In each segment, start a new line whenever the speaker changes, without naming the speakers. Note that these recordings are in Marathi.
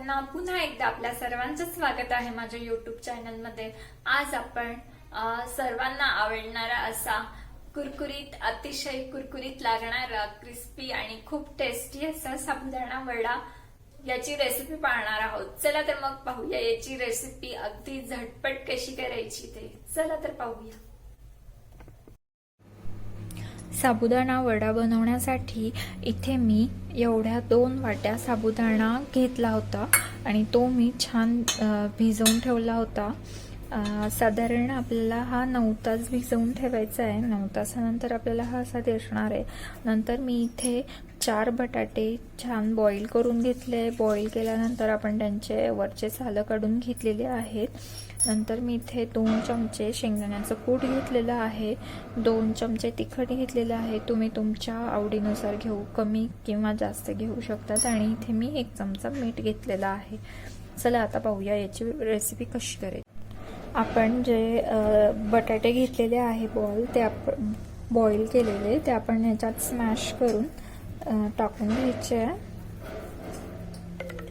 सर्वांना पुन्हा एकदा आपल्या सर्वांचं स्वागत आहे माझ्या YouTube चॅनलमध्ये। आज आपण सर्वांना आवडणारा असा कुरकुरीत अतिशय कुरकुरीत लागणारा क्रिस्पी आणि खूप टेस्टी असा साबुदाणा वडा याची रेसिपी पाहणार आहोत। चला तर मग पाहूया याची रेसिपी अगदी झटपट कशी करायची ते। चला तर पाहूया। साबुदाणा वडा बनवण्यासाठी इथे मी एवढ्या 2 वाट्या साबुदाणा घेतला होता आणि तो मी छान भिजवून ठेवला होता। साधारण आपल्याला हा 9 तास भिजवून ठेवायचा आहे। 9 तासानंतर आपल्याला हा असा दिसणार आहे। नंतर मी इथे 4 बटाटे छान बॉईल करून घेतले। बॉईल केल्यानंतर आपण त्यांचे वरचे साल काढून घेतलेले आहेत। नंतर मी इथे 2 चमचे शेंगदाण्याचं कूट घेतलेलं आहे। 2 चमचे तिखट घेतलेलं आहे। तुम्ही तुमच्या आवडीनुसार घेऊ कमी किंवा जास्त घेऊ शकतात। आणि इथे मी 1 चमचा मीठ घेतलेला आहे। चला आता पाहूया याची रेसिपी कशी करायची। आपण जे बटाटे घेतलेले आहे ते बॉईल केलेले ते आपण याच्यात स्मॅश करून टाकून घ्यायचे आहे।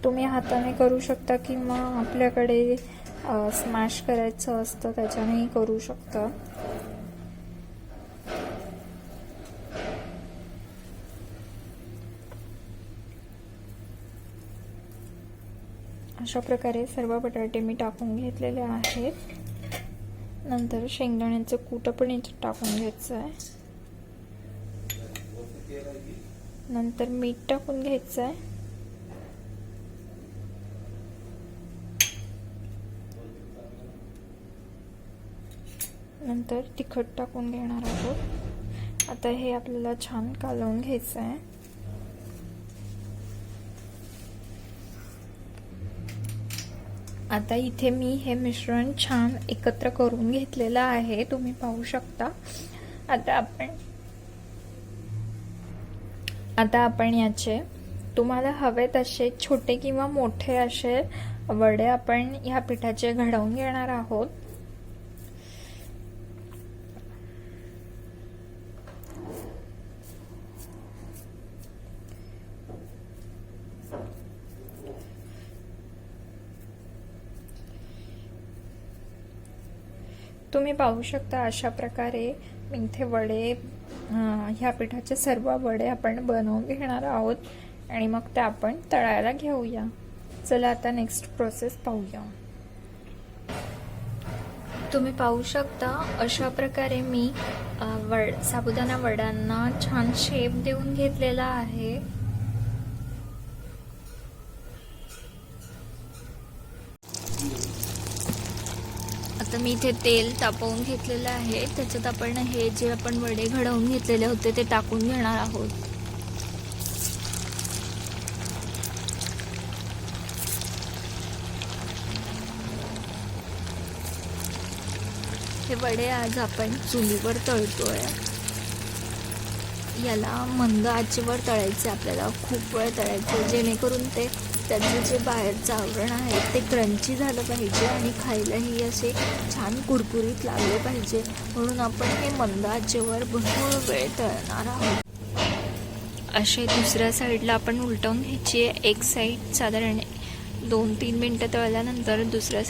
तुम्ही हाताने करू शकता किंवा आपल्याकडे स्मॅश करायचं असतं त्याच्यानेही करू शकता। अशा प्रकारे सर्व बटाटे मी टाकून घेतलेले आहेत। नंतर शेंगदाण्याचं कूट पण याच्यात टाकून घ्यायचं आहे। नंतर मीठ टाकून घ्यायचं आहे। नंतर तिखट टाकून घेणार आहोत। आता हे आपल्याला छान कालवून घ्यायचं आहे। आता इथे मी हे मिश्रण छान एकत्र करून घेतलेलं आहे, तुम्ही पाहू शकता। आता आपण याचे तुम्हाला हवे तसे छोटे किंवा मोठे असे वडे आपण ह्या पिठाचे घडवून घेणार आहोत। तुम्ही पाहू शकता अशा प्रकारे मी इथे वडे ह्या पिठाचे सर्व वडे आपण बनवून घेणार आहोत आणि मग ते आपण तळायला घेऊया। चला आता नेक्स्ट प्रोसेस पाहूया। तुम्ही पाहू शकता अशा प्रकारे मी साबुदाणा वड्यांना छान शेप देऊन घेतलेला आहे। आता मी इथे तेल तापवून घेतलेलं आहे, त्याच्यात आपण हे जे आपण वडे घडवून घेतलेले होते ते टाकून घेणार आहोत। हे वडे आज आपण चुलीवर तळतोय। याला मंद आचेवर तळायचे, आपल्याला खूप वेळ तळायचे जेणेकरून ते त्याचं जे बाहेरचं आवरण आहे ते क्रंची झालं पाहिजे आणि खायलाही असे छान कुरकुरीत लागले पाहिजे, म्हणून आपण हे मंद आचेवर भरपूर वेळ तळणार आहोत। असे दुसऱ्या साईडला आपण उलटवून घ्यायची आहे। एक साईड साधारण 2-3 मिनिटं तळल्यानंतर दुसऱ्या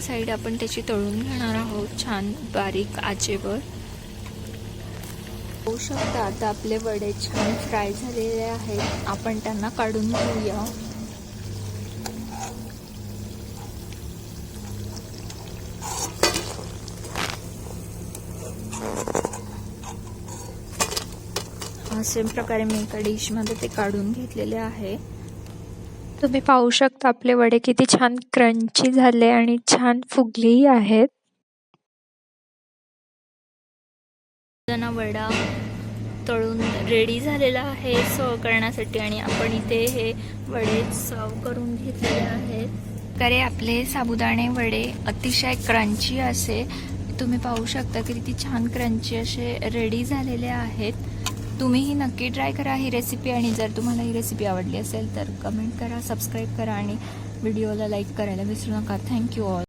साईड आपण त्याची तळून घेणार आहोत छान बारीक आचेवर। होऊ शकता आता आपले वडे छान फ्राय झालेले आहेत, आपण त्यांना काढून घेऊया। अशा प्रकारे मी एका डिश मध्ये ते काढून घेतलेले आहे। तुम्ही पाहू शकता आपले वडे किती छान क्रंची झाले आणि छान फुगलेही आहेत। वडा तळून रेडी झालेला आहे सर्व करण्यासाठी आणि आपण इथे हे वडे सर्व करून घेतलेले आहेत। तर आपले साबुदाणे वडे अतिशय क्रंची असे तुम्ही पाहू शकता की किती छान क्रंची असे रेडी झालेले आहेत। तुम्हीही नक्की ट्राय करा ही रेसिपी आणि जर तुम्हाला ही रेसिपी आवडली असेल तर कमेंट करा, सबस्क्राईब करा आणि व्हिडिओला लाईक करायला विसरू नका। Thank you all.